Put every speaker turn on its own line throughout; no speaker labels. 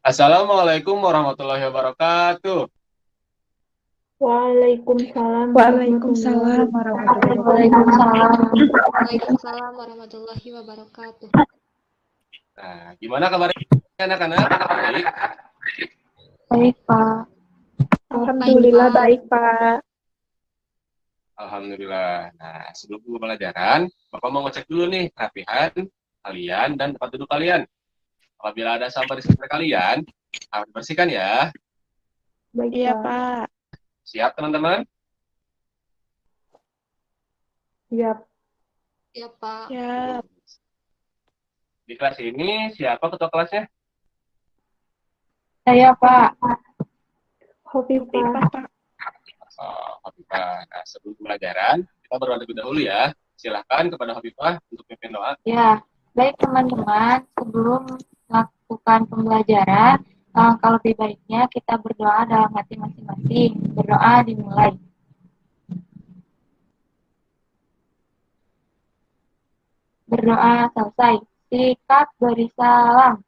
Assalamualaikum warahmatullahi wabarakatuh.
Waalaikumsalam
Waalaikumsalam
warahmatullahi
warahmatullahi wabarakatuh.
wabarakatuh.
Waalaikumsalam warahmatullahi wabarakatuh.
Nah, gimana kabarnya anak-anak? Baik?
Baik, Pak.
Alhamdulillah
Pak.
baik, Pak.
Alhamdulillah. Nah, sebelum pembelajaran, Bapak mau ngecek dulu nih kerapihan kalian dan tempat duduk kalian. Apabila ada sampah di sekitar kalian, harus dibersihkan ya.
Baik,
Iya,
Pak.
Pak.
Siap, teman-teman?
Siap.
Ya, Pak.
Ya,
Di kelas ini, siapa ketua kelasnya?
Saya, Pak. Hobi,
Pak,
Pak.
Pak.
Hafifah. Nah, sebelum pembelajaran, kita berdoa terlebih dahulu ya. Silahkan kepada Hafifah untuk pimpin doa.
Ya, baik teman-teman, sebelum melakukan pembelajaran, kalau lebih baiknya kita berdoa dalam hati masing-masing. Berdoa dimulai. Berdoa selesai. Sikat beri salam.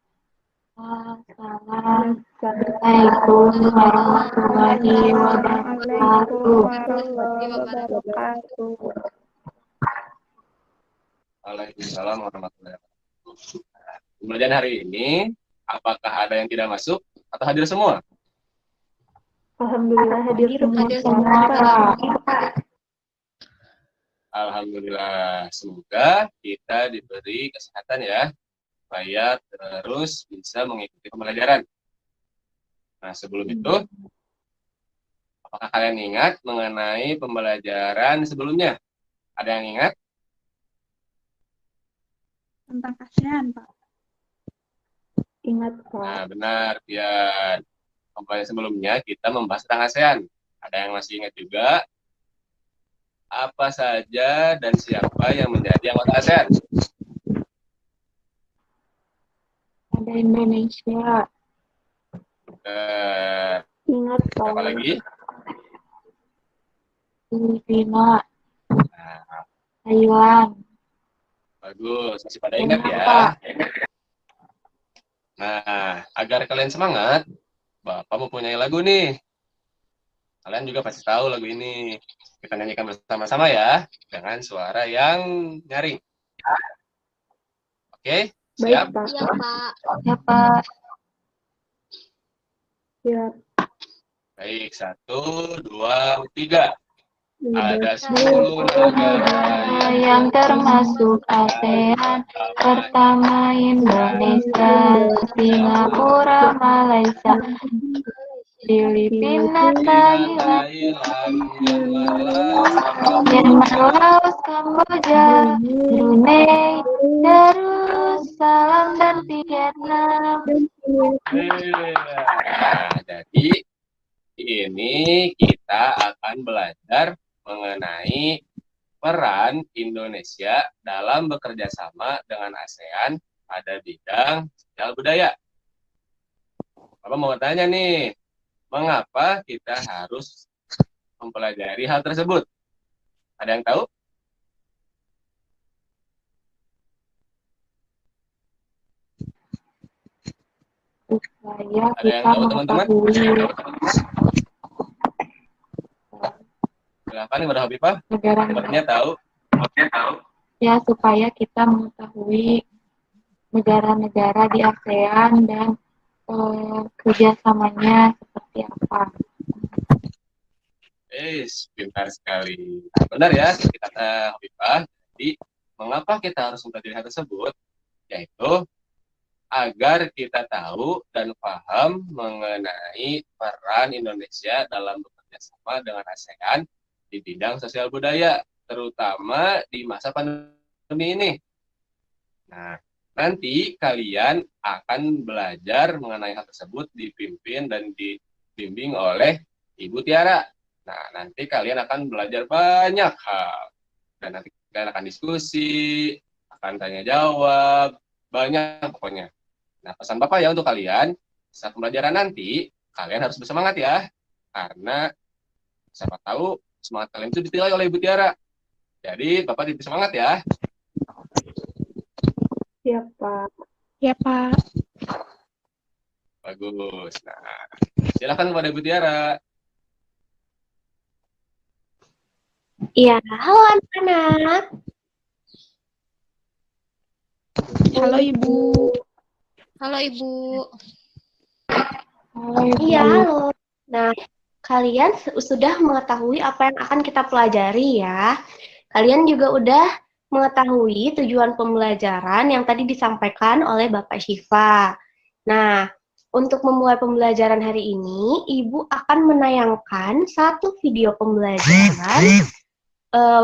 Assalamualaikum warahmatullahi wabarakatuh.
Waalaikumsalam warahmatullahi wabarakatuh. Pembelajaran hari ini, apakah ada yang tidak masuk atau hadir semua?
Alhamdulillah hadir semua,
Hadir
Pak.
Alhamdulillah. Semoga kita diberi kesehatan ya, supaya terus bisa mengikuti pembelajaran. Nah, sebelum itu, apakah kalian ingat mengenai pembelajaran sebelumnya? Ada yang ingat?
Tentang ASEAN, Pak.
Ingat, Pak.
Nah, benar, Pian. Pembelajaran sebelumnya kita membahas tentang ASEAN. Ada yang masih ingat juga? Apa saja dan siapa yang menjadi anggota ASEAN?
Ada Indonesia,
Ingat, Pak.
Apa lagi?
Filipina,
Nah,
Thailand.
bagus, masih pada ingat ya. Nah, agar kalian semangat, Bapak mempunyai lagu nih. Kalian juga pasti tahu lagu ini. Kita nyanyikan bersama-sama ya, dengan suara yang nyaring. Oke,
Baik,
siap?
Pak.
Iya, Pak.
Ya, Pak.
Siap.
Baik, 1, 2, 3. Ada
10
10 negara
yang termasuk ASEAN. Pertama Indonesia, Singapura, Malaysia, Filipina, Thailand, Myanmar, Laos, Kamboja, Brunei, Darussalam, dan Vietnam.
Nah, jadi ini kita akan belajar mengenai peran Indonesia dalam bekerja sama dengan ASEAN pada bidang sosial budaya. Bapak mau tanya nih, mengapa kita harus mempelajari hal tersebut? Ada yang tahu?
Supaya
Ada yang
kita
tahu, teman-teman?
mengetahui
Silakan kepada Habibah.
negara
Sepertinya tahu.
ya, supaya kita mengetahui negara-negara di ASEAN dan kerjasamanya seperti apa.
Pintar sekali. Nah, benar ya, kata Habibah. Jadi, mengapa kita harus mempelajari hal tersebut? Yaitu agar kita tahu dan paham mengenai peran Indonesia dalam bekerja sama dengan ASEAN di bidang sosial budaya, terutama di masa pandemi ini. Nah, nanti kalian akan belajar mengenai hal tersebut dipimpin dan dibimbing oleh Ibu Tiara. Nah, nanti kalian akan belajar banyak hal. Dan nanti kalian akan diskusi, akan tanya jawab, banyak pokoknya. Nah, pesan Bapak ya untuk kalian, saat pembelajaran nanti, kalian harus bersemangat ya. Karena siapa tahu semangat kalian itu ditilai oleh Ibu Tiara. Jadi, Bapak diberi semangat ya.
Siap, Pak.
Ya, Pak.
Bagus. Nah, silakan kepada Ibu Tiara.
Iya, halo anak-anak.
Halo Ibu.
Halo Ibu.
Iya, halo. Nah, kalian sudah mengetahui apa yang akan kita pelajari ya. Kalian juga udah mengetahui tujuan pembelajaran yang tadi disampaikan oleh Bapak Syifa. Nah, untuk memulai pembelajaran hari ini, Ibu akan menayangkan satu video pembelajaran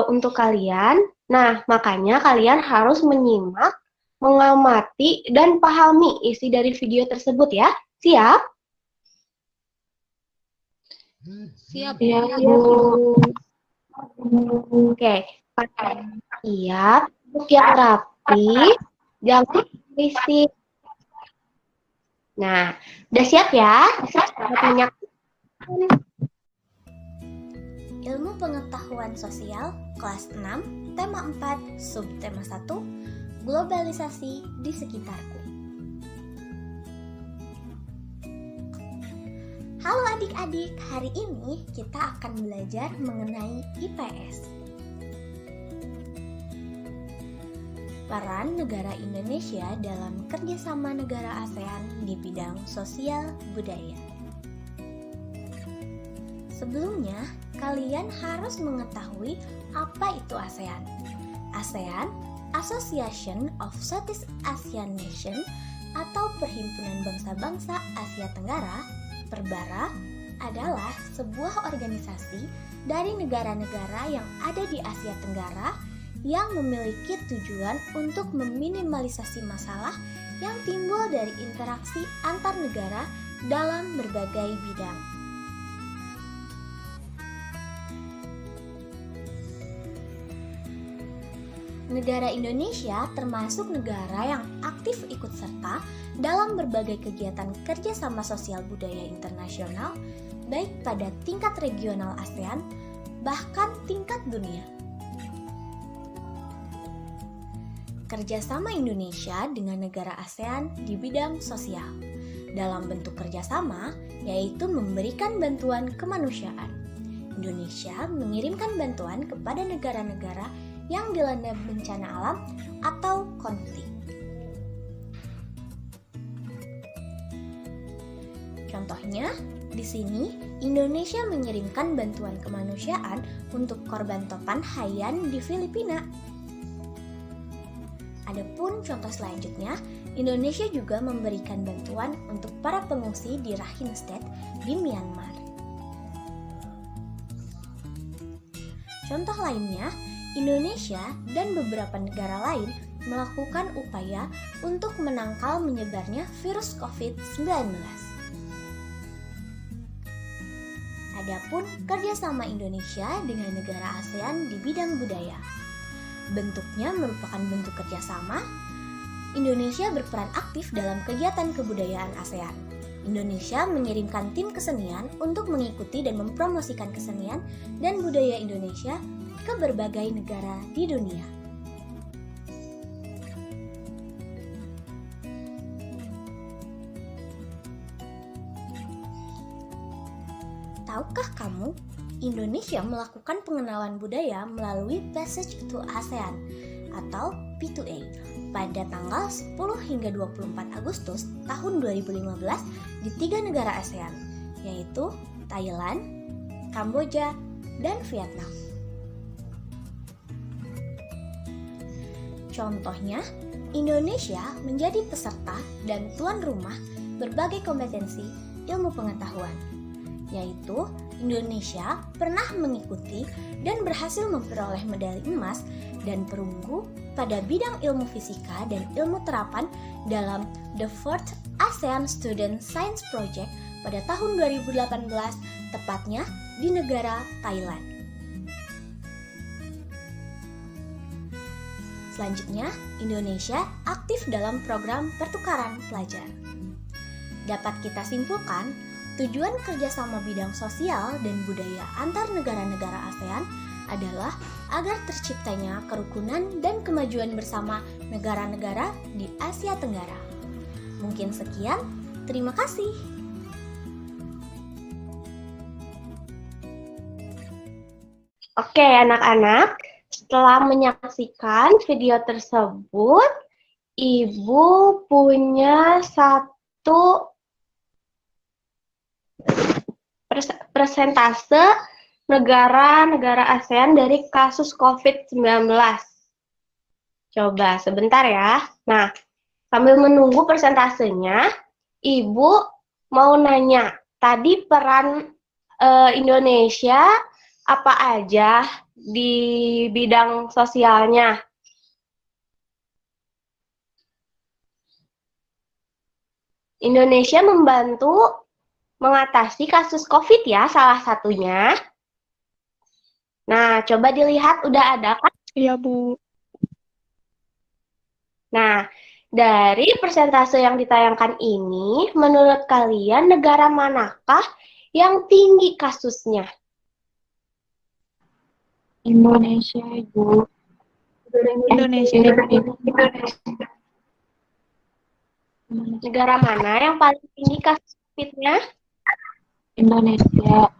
untuk kalian. Nah, makanya kalian harus menyimak, mengamati, dan pahami isi dari video tersebut ya. Siap?
Siap,
Iya,
Bu.
Oke, siap, duduk yang rapi, jangan berisik. Nah, udah siap ya? Selamat menyaksikan.
Ilmu Pengetahuan Sosial, kelas 6, tema 4, subtema 1, globalisasi di sekitarku. Halo adik-adik, hari ini kita akan belajar mengenai IPS. Peran negara Indonesia dalam kerjasama negara ASEAN di bidang sosial budaya. Sebelumnya, kalian harus mengetahui apa itu ASEAN. ASEAN, Association of Southeast Asian Nations atau Perhimpunan Bangsa-Bangsa Asia Tenggara, Perbara, adalah sebuah organisasi dari negara-negara yang ada di Asia Tenggara yang memiliki tujuan untuk meminimalisasi masalah yang timbul dari interaksi antar negara dalam berbagai bidang. Negara Indonesia termasuk negara yang aktif ikut serta dalam berbagai kegiatan kerjasama sosial budaya internasional, baik pada tingkat regional ASEAN, bahkan tingkat dunia. Kerjasama Indonesia dengan negara ASEAN di bidang sosial, dalam bentuk kerjasama, yaitu memberikan bantuan kemanusiaan. Indonesia mengirimkan bantuan kepada negara-negara yang dilanda bencana alam atau konflik. Contohnya, di sini Indonesia mengirimkan bantuan kemanusiaan untuk korban topan Haiyan di Filipina. Adapun contoh selanjutnya, Indonesia juga memberikan bantuan untuk para pengungsi di Rakhine State di Myanmar. Contoh lainnya, Indonesia dan beberapa negara lain melakukan upaya untuk menangkal menyebarnya virus COVID-19. Adapun kerjasama Indonesia dengan negara ASEAN di bidang budaya. Bentuknya merupakan bentuk kerjasama. Indonesia berperan aktif dalam kegiatan kebudayaan ASEAN. Indonesia mengirimkan tim kesenian untuk mengikuti dan mempromosikan kesenian dan budaya Indonesia ke berbagai negara di dunia. Tahukah kamu, Indonesia melakukan pengenalan budaya melalui Passage to ASEAN atau P2A pada tanggal 10 hingga 24 Agustus tahun 2015 di 3 negara ASEAN, yaitu Thailand, Kamboja, dan Vietnam. Contohnya, Indonesia menjadi peserta dan tuan rumah berbagai kompetensi ilmu pengetahuan, yaitu Indonesia pernah mengikuti dan berhasil memperoleh medali emas dan perunggu pada bidang ilmu fisika dan ilmu terapan dalam The Fourth ASEAN Student Science Project pada tahun 2018, tepatnya di negara Thailand. Selanjutnya, Indonesia aktif dalam program pertukaran pelajar. Dapat kita simpulkan, tujuan kerjasama bidang sosial dan budaya antar negara-negara ASEAN adalah agar terciptanya kerukunan dan kemajuan bersama negara-negara di Asia Tenggara. Mungkin sekian, Terima kasih.
Oke, anak-anak, setelah menyaksikan video tersebut, Ibu punya satu persentase negara-negara ASEAN dari kasus COVID-19. Coba sebentar ya. Nah, sambil menunggu persentasenya, Ibu mau nanya, tadi peran Indonesia apa aja di bidang sosialnya? Indonesia membantu mengatasi kasus COVID ya, salah satunya. Nah, coba dilihat udah ada kan?
Iya, Bu.
Nah, dari persentase yang ditayangkan ini, menurut kalian negara manakah yang tinggi kasusnya?
Indonesia, Ibu.
Indonesia.
Negara mana yang paling tinggi kasus COVID-nya?
Indonesia.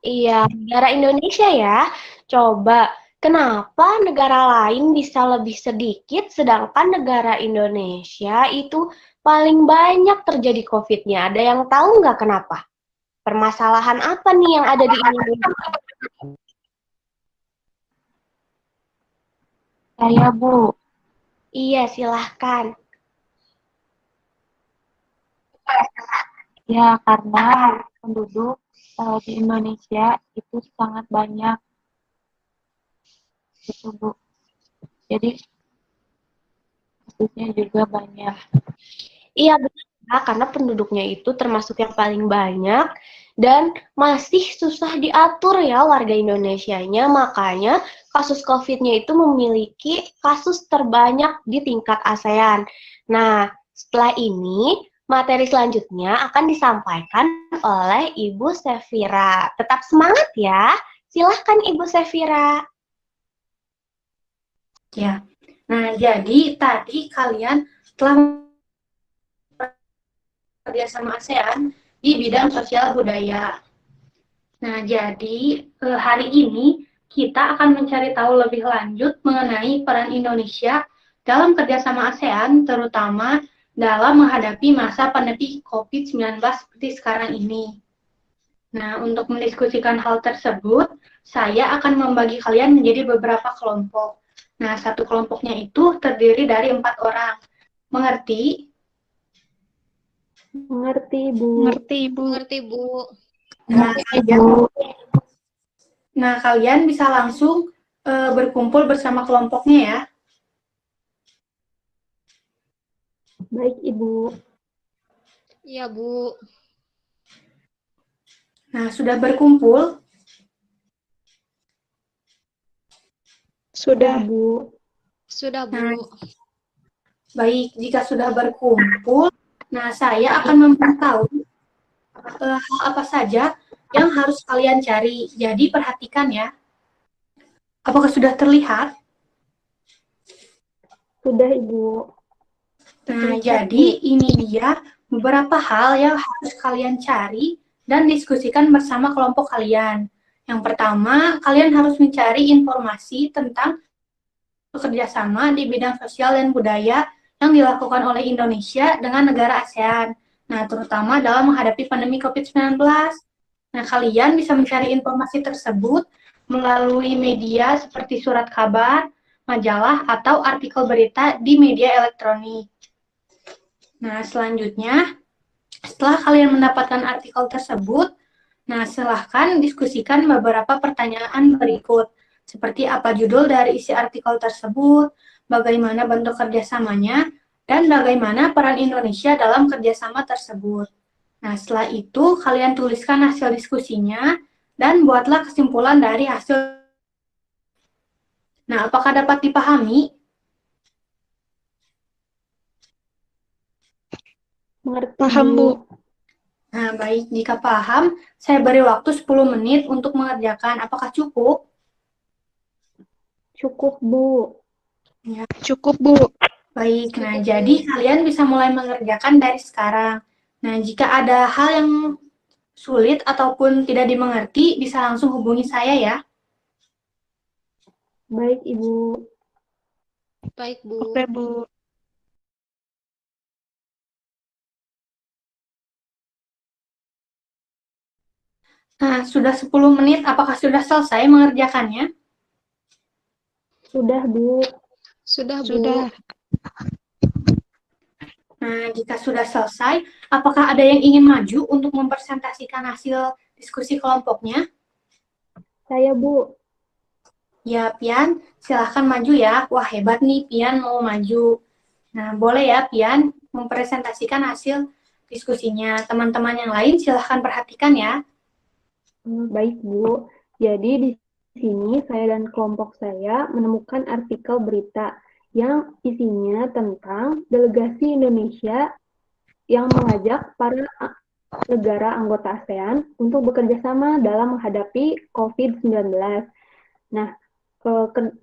Iya, negara Indonesia ya. Coba, kenapa negara lain bisa lebih sedikit, sedangkan negara Indonesia itu paling banyak terjadi COVID-nya? Ada yang tahu nggak kenapa? Permasalahan apa nih yang ada di Indonesia?
Saya, Bu.
Iya, silahkan.
Ya, karena penduduk di Indonesia itu sangat banyak. Gitu, Bu. Jadi, kasusnya juga banyak.
Iya, benar, karena penduduknya itu termasuk yang paling banyak dan masih susah diatur ya warga Indonesianya, makanya kasus COVID-nya itu memiliki kasus terbanyak di tingkat ASEAN. Nah, setelah ini, materi selanjutnya akan disampaikan oleh Ibu Sefira. Tetap semangat ya. Silahkan Ibu Sefira.
Ya, nah jadi tadi kalian telah kerja sama ASEAN di bidang sosial budaya. Nah, jadi hari ini kita akan mencari tahu lebih lanjut mengenai peran Indonesia dalam kerjasama ASEAN, terutama dalam menghadapi masa pandemi COVID-19 seperti sekarang ini. Nah, untuk mendiskusikan hal tersebut, saya akan membagi kalian menjadi beberapa kelompok. Nah, satu kelompoknya itu terdiri dari 4 orang. Mengerti?
Mengerti, Bu.
Ngerti, Ibu.
Mengerti, Bu.
Nah, kalian bisa langsung berkumpul bersama kelompoknya ya.
Baik, Ibu.
Iya, Bu.
Nah, sudah berkumpul?
Sudah.
Bu.
Sudah, Bu.
Nah, baik, jika sudah berkumpul, nah saya akan memberitahu hal apa saja yang harus kalian cari. Jadi perhatikan ya. Apakah sudah terlihat?
Sudah, Ibu.
Nah, jadi ini dia beberapa hal yang harus kalian cari dan diskusikan bersama kelompok kalian. Yang pertama, kalian harus mencari informasi tentang kerjasama di bidang sosial dan budaya yang dilakukan oleh Indonesia dengan negara ASEAN. Nah, terutama dalam menghadapi pandemi COVID-19. Nah, kalian bisa mencari informasi tersebut melalui media seperti surat kabar, majalah, atau artikel berita di media elektronik. Nah, selanjutnya, setelah kalian mendapatkan artikel tersebut, nah, silahkan diskusikan beberapa pertanyaan berikut, seperti apa judul dari isi artikel tersebut, bagaimana bentuk kerjasamanya, dan bagaimana peran Indonesia dalam kerjasama tersebut. Nah, setelah itu, kalian tuliskan hasil diskusinya, dan buatlah kesimpulan dari hasil. Nah, apakah dapat dipahami?
Mengerti,
Paham, Bu.
Nah, baik. Jika paham, saya beri waktu 10 menit untuk mengerjakan. Apakah cukup?
Cukup, Bu.
Cukup, Bu.
Baik, nah
Setuju, Bu.
jadi kalian bisa mulai mengerjakan dari sekarang. Nah, jika ada hal yang sulit ataupun tidak dimengerti, bisa langsung hubungi saya ya.
Baik, Ibu.
Baik, Bu.
Oke, Bu.
Nah, sudah 10 menit, apakah sudah selesai mengerjakannya?
Sudah, Bu.
Sudah, Bu.
Sudah.
Nah, jika sudah selesai, apakah ada yang ingin maju untuk mempresentasikan hasil diskusi kelompoknya?
Saya, Bu.
Ya, Pian, silahkan maju ya. Wah, hebat nih, Pian mau maju. Nah, boleh ya, Pian, mempresentasikan hasil diskusinya. Teman-teman yang lain silahkan perhatikan ya.
Baik, Bu. Jadi di sini saya dan kelompok saya menemukan artikel berita yang isinya tentang delegasi Indonesia yang mengajak para negara anggota ASEAN untuk bekerja sama dalam menghadapi COVID-19. Nah,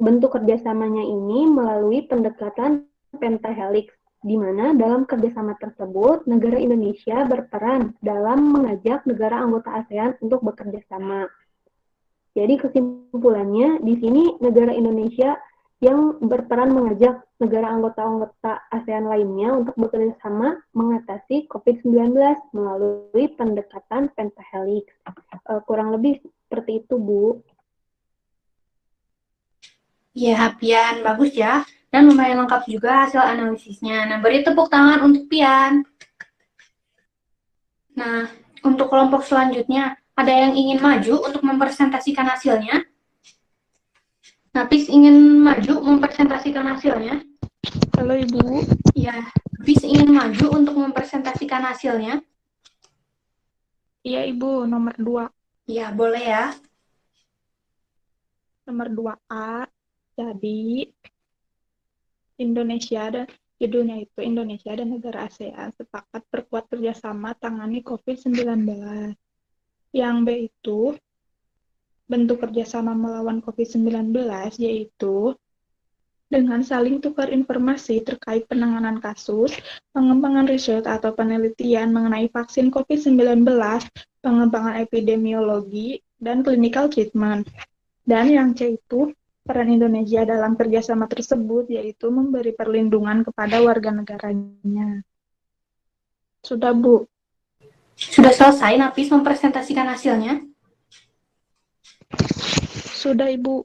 bentuk kerjasamanya ini melalui pendekatan pentahelix, di mana dalam kerjasama tersebut negara Indonesia berperan dalam mengajak negara anggota ASEAN untuk bekerja sama. Jadi kesimpulannya di sini negara Indonesia yang berperan mengajak negara anggota ASEAN lainnya untuk bekerja sama mengatasi COVID-19 melalui pendekatan pentahelix. Kurang lebih seperti itu, Bu.
Ya, Pian, bagus ya. Dan lumayan lengkap juga hasil analisisnya. Nah, beri tepuk tangan untuk Pian. Nah, untuk kelompok selanjutnya, ada yang ingin maju untuk mempresentasikan hasilnya? Napis ingin maju mempresentasikan hasilnya?
Halo, Ibu.
Ya, Napis ingin maju untuk mempresentasikan hasilnya?
Iya, Ibu. Nomor 2.
Ya, boleh ya.
Nomor 2A. Jadi, judulnya itu Indonesia dan negara ASEAN sepakat perkuat kerjasama tangani COVID-19. Yang B itu, bentuk kerjasama melawan COVID-19 yaitu dengan saling tukar informasi terkait penanganan kasus, pengembangan riset atau penelitian mengenai vaksin COVID-19, pengembangan epidemiologi, dan clinical treatment. Dan yang C itu, peran Indonesia dalam kerjasama tersebut yaitu memberi perlindungan kepada warga negaranya. Sudah, Bu?
Sudah selesai Napis mempresentasikan hasilnya?
Sudah, Ibu.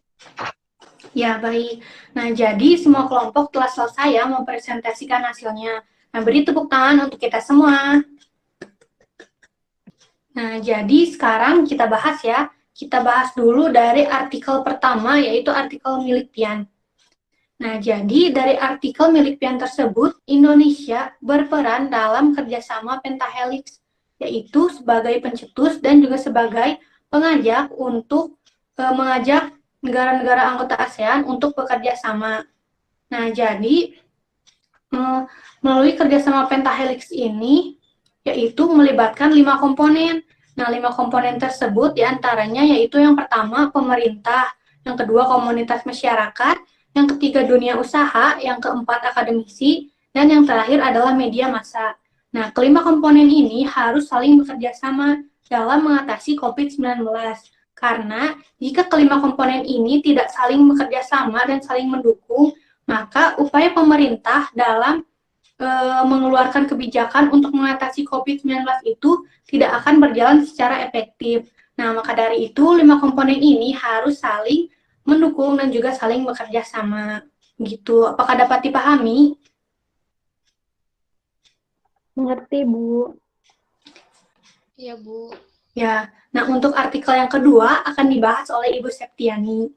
Ya, baik. Nah, jadi semua kelompok telah selesai ya mempresentasikan hasilnya. Nah, beri tepuk tangan untuk kita semua. Nah, jadi sekarang kita bahas ya. Kita bahas dulu dari artikel pertama, yaitu artikel milik Pian. Nah, jadi dari artikel milik Pian tersebut, Indonesia berperan dalam kerjasama pentahelix, yaitu sebagai pencetus dan juga sebagai pengajak untuk mengajak negara-negara anggota ASEAN untuk bekerja sama. Nah, jadi melalui kerjasama pentahelix ini, yaitu melibatkan 5 komponen. Nah, 5 komponen tersebut diantaranya yaitu yang pertama pemerintah, yang kedua komunitas masyarakat, yang ketiga dunia usaha, yang keempat akademisi, dan yang terakhir adalah media massa. Nah, kelima komponen ini harus saling bekerja sama dalam mengatasi COVID-19. Karena jika kelima komponen ini tidak saling bekerja sama dan saling mendukung, maka upaya pemerintah dalam mengeluarkan kebijakan untuk mengatasi COVID-19 itu tidak akan berjalan secara efektif. Nah, maka dari itu 5 komponen ini harus saling mendukung dan juga saling bekerja sama. Gitu. Apakah dapat dipahami?
Mengerti, Bu.
Iya, Bu.
Ya. Nah, untuk artikel yang kedua akan dibahas oleh Ibu Septiani.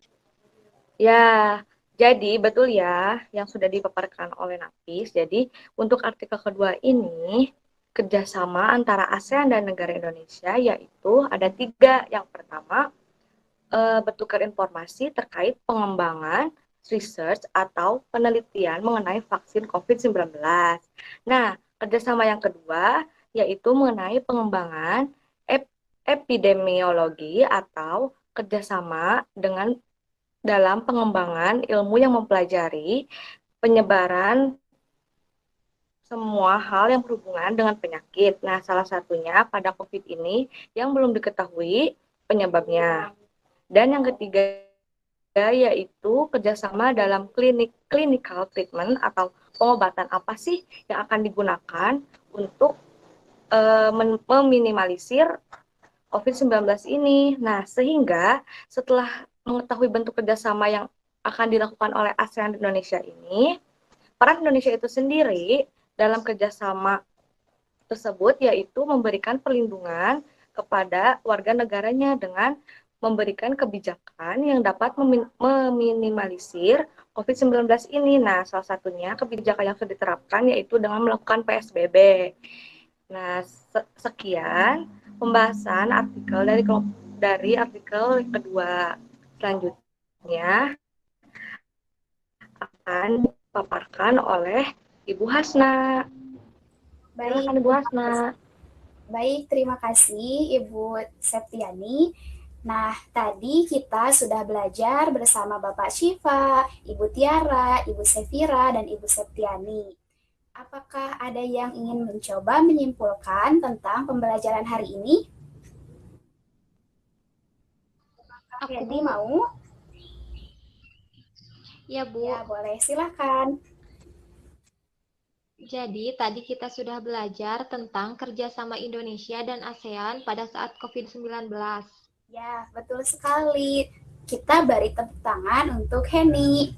Ya, jadi betul ya yang sudah dipaparkan oleh Nafis. Jadi untuk artikel kedua ini kerjasama antara ASEAN dan negara Indonesia yaitu ada 3. Yang pertama bertukar informasi terkait pengembangan research atau penelitian mengenai vaksin COVID-19. Nah, kerjasama yang kedua yaitu mengenai pengembangan epidemiologi atau kerjasama dalam pengembangan ilmu yang mempelajari penyebaran semua hal yang berhubungan dengan penyakit. Nah, salah satunya pada COVID ini yang belum diketahui penyebabnya. Dan yang ketiga yaitu kerjasama dalam clinical treatment atau pengobatan apa sih yang akan digunakan untuk meminimalisir COVID-19 ini. Nah, sehingga setelah mengetahui bentuk kerjasama yang akan dilakukan oleh ASEAN di Indonesia ini, peran Indonesia itu sendiri dalam kerjasama tersebut yaitu memberikan perlindungan kepada warga negaranya dengan memberikan kebijakan yang dapat meminimalisir COVID-19 ini. Nah, salah satunya kebijakan yang sudah diterapkan yaitu dengan melakukan PSBB. Nah, sekian pembahasan artikel dari artikel kedua. Selanjutnya akan dipaparkan oleh Ibu Hasna.
Baik,
Silakan Ibu Hasna.
Baik, terima kasih Ibu Septiani. Nah, tadi kita sudah belajar bersama Bapak Syifa, Ibu Tiara, Ibu Sefira, dan Ibu Septiani. Apakah ada yang ingin mencoba menyimpulkan tentang pembelajaran hari ini? Jadi mau?
Ya, Bu.
Ya, boleh. Silakan.
Jadi, tadi kita sudah belajar tentang kerjasama Indonesia dan ASEAN pada saat COVID-19.
Ya, betul sekali. Kita beri tepuk tangan untuk Henny.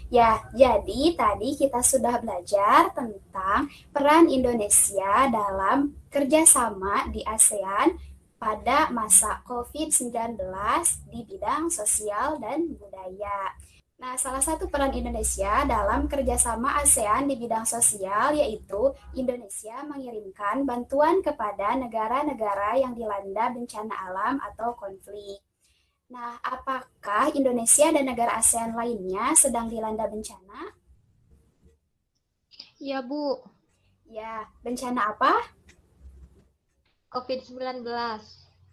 Ya, jadi tadi kita sudah belajar tentang peran Indonesia dalam kerjasama di ASEAN pada masa COVID-19 di bidang sosial dan budaya. Nah, salah satu peran Indonesia dalam kerjasama ASEAN di bidang sosial yaitu Indonesia mengirimkan bantuan kepada negara-negara yang dilanda bencana alam atau konflik. Nah, apakah Indonesia dan negara ASEAN lainnya sedang dilanda bencana?
Ya, Bu.
Ya, bencana apa?
COVID-19.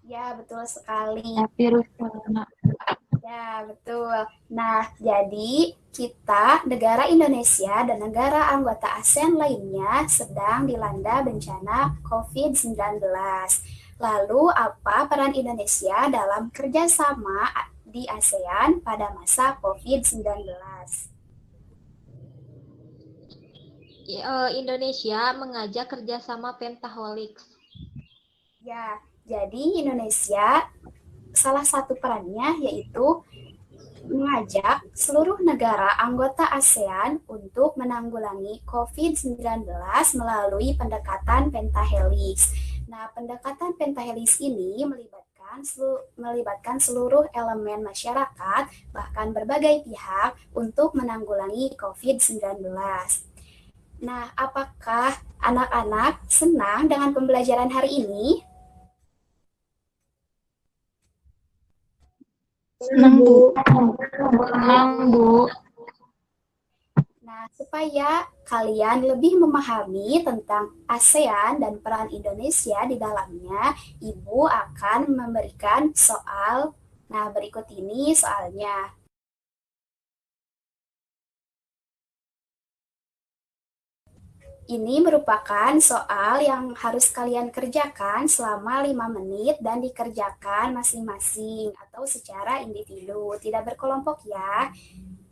Ya, betul sekali.
Virus corona.
Ya, betul. Nah, jadi kita, negara Indonesia dan negara anggota ASEAN lainnya sedang dilanda bencana COVID-19. Lalu, apa peran Indonesia dalam kerjasama di ASEAN pada masa COVID-19?
Indonesia mengajak kerjasama Pentahelix.
Ya, jadi Indonesia salah satu perannya yaitu mengajak seluruh negara anggota ASEAN untuk menanggulangi COVID-19 melalui pendekatan Pentahelix. Nah, pendekatan Pentahelix ini melibatkan seluruh elemen masyarakat, bahkan berbagai pihak untuk menanggulangi COVID-19. Nah, apakah anak-anak senang dengan pembelajaran hari ini?
Senang, Bu. Senang, Bu.
Nah, supaya kalian lebih memahami tentang ASEAN dan peran Indonesia di dalamnya, Ibu akan memberikan soal. Nah, berikut ini soalnya. Ini merupakan soal yang harus kalian kerjakan selama 5 menit dan dikerjakan masing-masing atau secara individu, tidak berkelompok ya.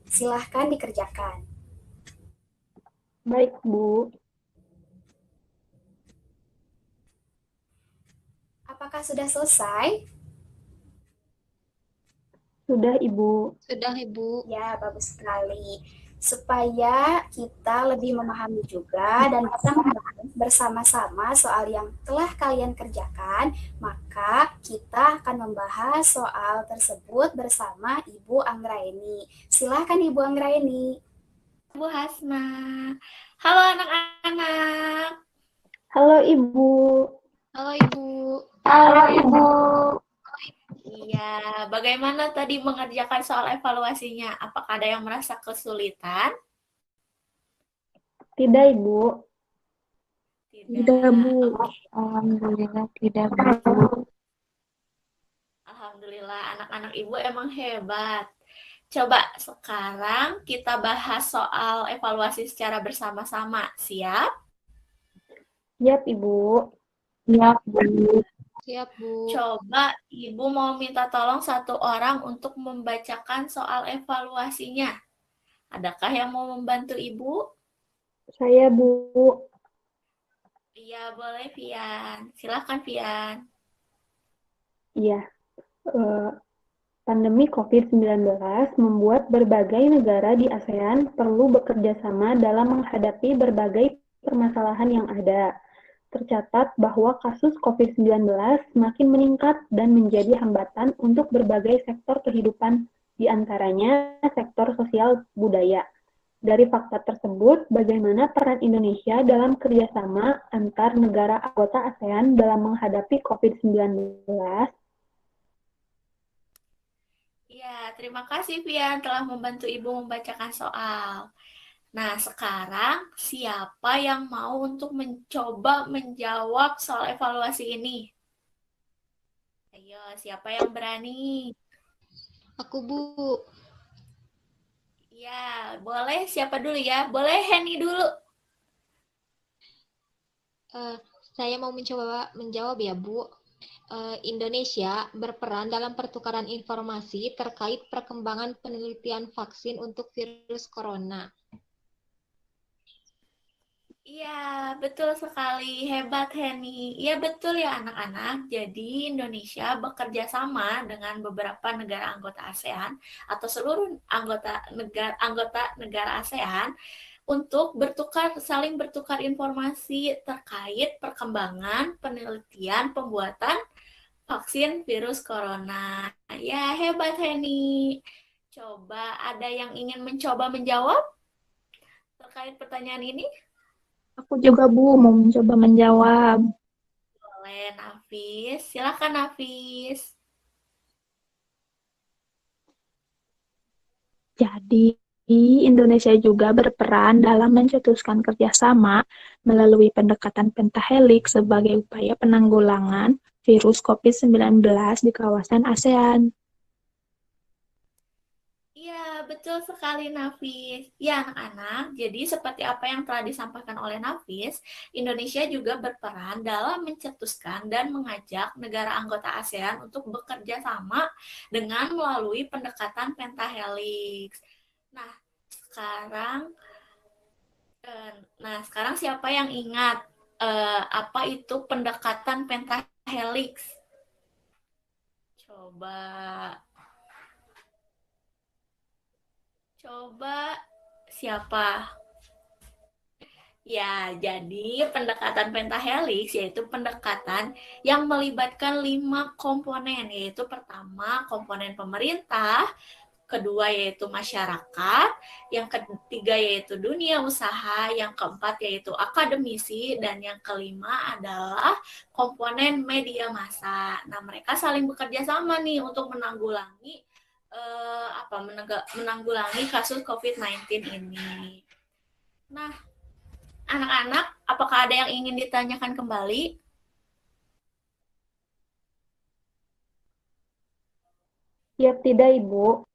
Silahkan dikerjakan.
Baik, Bu.
Apakah sudah selesai?
Sudah, Ibu.
Sudah, Ibu.
Ya, bagus sekali. Supaya kita lebih memahami juga dan bisa membahas bersama-sama soal yang telah kalian kerjakan, maka kita akan membahas soal tersebut bersama Ibu Anggraeni. Silakan Ibu Anggraeni.
Bu Hasna. Halo anak-anak.
Halo, Ibu.
Halo, Ibu.
Halo, Ibu.
Iya, bagaimana tadi mengerjakan soal evaluasinya? Apakah ada yang merasa kesulitan?
Tidak, Ibu.
Tidak,
Bu.
Oke.
Alhamdulillah tidak, Bu.
Alhamdulillah, anak-anak Ibu emang hebat. Coba sekarang kita bahas soal evaluasi secara bersama-sama. Siap?
Siap, Ibu.
Siap, Bu.
Siap, Bu.
Coba Ibu mau minta tolong satu orang untuk membacakan soal evaluasinya. Adakah yang mau membantu Ibu?
Saya, Bu.
Iya, boleh Vian. Silakan Vian.
Iya. Pandemi COVID-19 membuat berbagai negara di ASEAN perlu bekerja sama dalam menghadapi berbagai permasalahan yang ada. Tercatat bahwa kasus COVID-19 semakin meningkat dan menjadi hambatan untuk berbagai sektor kehidupan, di antaranya sektor sosial budaya. Dari fakta tersebut, bagaimana peran Indonesia dalam kerjasama antar negara anggota ASEAN dalam menghadapi COVID-19?
Ya, terima kasih Vian telah membantu Ibu membacakan soal. Nah, sekarang siapa yang mau untuk mencoba menjawab soal evaluasi ini? Ayo, siapa yang berani?
Aku, Bu.
Ya, boleh siapa dulu ya? Boleh Henny dulu.
Saya mau mencoba menjawab ya, Bu. Indonesia berperan dalam pertukaran informasi terkait perkembangan penelitian vaksin untuk virus corona.
Iya, betul sekali. Hebat, Henny. Iya, betul ya anak-anak. Jadi, Indonesia bekerja sama dengan beberapa negara anggota ASEAN atau seluruh anggota negara ASEAN untuk saling bertukar informasi terkait perkembangan penelitian pembuatan vaksin virus corona. Ya, hebat, Henny. Coba ada yang ingin mencoba menjawab terkait pertanyaan ini?
Aku juga, Bu, mau mencoba menjawab.
Boleh, Nafis. Silakan, Nafis.
Jadi, Indonesia juga berperan dalam mencetuskan kerjasama melalui pendekatan pentahelix sebagai upaya penanggulangan virus COVID-19 di kawasan ASEAN.
Iya, betul sekali Nafis. Ya, anak-anak, jadi seperti apa yang telah disampaikan oleh Nafis, Indonesia juga berperan dalam mencetuskan dan mengajak negara anggota ASEAN untuk bekerja sama dengan melalui pendekatan pentahelix. Nah, sekarang siapa yang ingat apa itu pendekatan pentahelix? Coba siapa? Ya, jadi pendekatan pentahelix yaitu pendekatan yang melibatkan 5 komponen, yaitu pertama komponen pemerintah, kedua yaitu masyarakat, yang ketiga yaitu dunia usaha, yang keempat yaitu akademisi, dan yang kelima adalah komponen media massa. Nah, mereka saling bekerja sama nih untuk menanggulangi kasus COVID-19 ini. Nah, anak-anak, apakah ada yang ingin ditanyakan kembali?
Siap tidak, Ibu?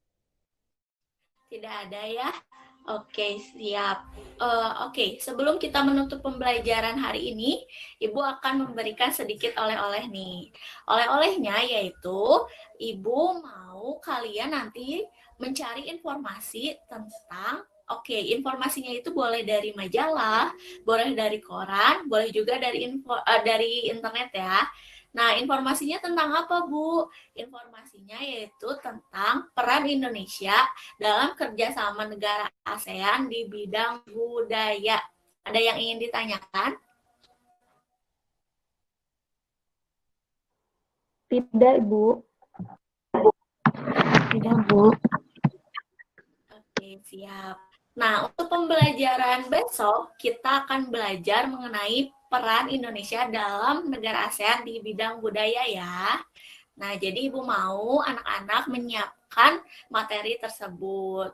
Tidak ada ya? Oke, siap. Oke, sebelum kita menutup pembelajaran hari ini, Ibu akan memberikan sedikit oleh-oleh nih. Oleh-olehnya yaitu, Ibu mau kalian nanti mencari informasi tentang, informasinya itu boleh dari majalah, boleh dari koran, boleh juga dari internet ya. Nah, informasinya tentang apa, Bu? Informasinya yaitu tentang peran Indonesia dalam kerjasama negara ASEAN di bidang budaya. Ada yang ingin ditanyakan?
Tidak, Ibu.
Tidak, Bu.
Oke, siap. Nah, untuk pembelajaran besok, kita akan belajar mengenai peran Indonesia dalam negara ASEAN di bidang budaya ya. Nah, jadi Ibu mau anak-anak menyiapkan materi tersebut.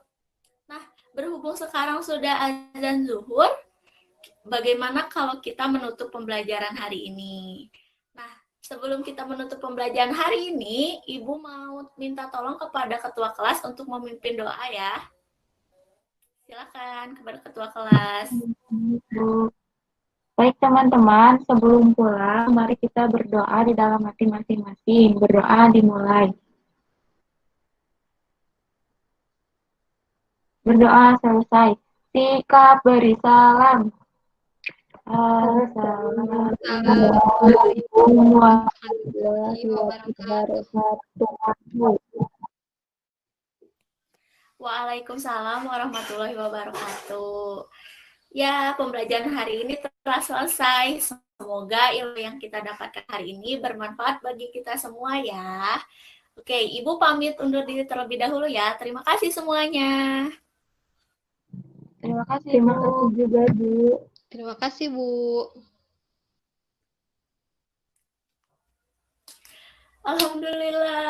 Nah, berhubung sekarang sudah azan zuhur, bagaimana kalau kita menutup pembelajaran hari ini? Nah, Sebelum kita menutup pembelajaran hari ini, Ibu mau minta tolong kepada ketua kelas untuk memimpin doa ya. Silakan kepada ketua kelas.
Bu. Baik teman-teman, sebelum pulang, mari kita berdoa di dalam hati masing-masing. Berdoa dimulai. Berdoa selesai. Sikap beri salam. Assalamualaikum warahmatullahi wabarakatuh.
Waalaikumsalam warahmatullahi wabarakatuh. Ya, pembelajaran hari ini telah selesai. Semoga ilmu yang kita dapatkan hari ini bermanfaat bagi kita semua ya. Oke, Ibu pamit undur diri terlebih dahulu ya. Terima kasih semuanya.
Terima kasih,
Terima
Bu.
kasih juga, Bu.
Terima kasih, Bu.
Alhamdulillah.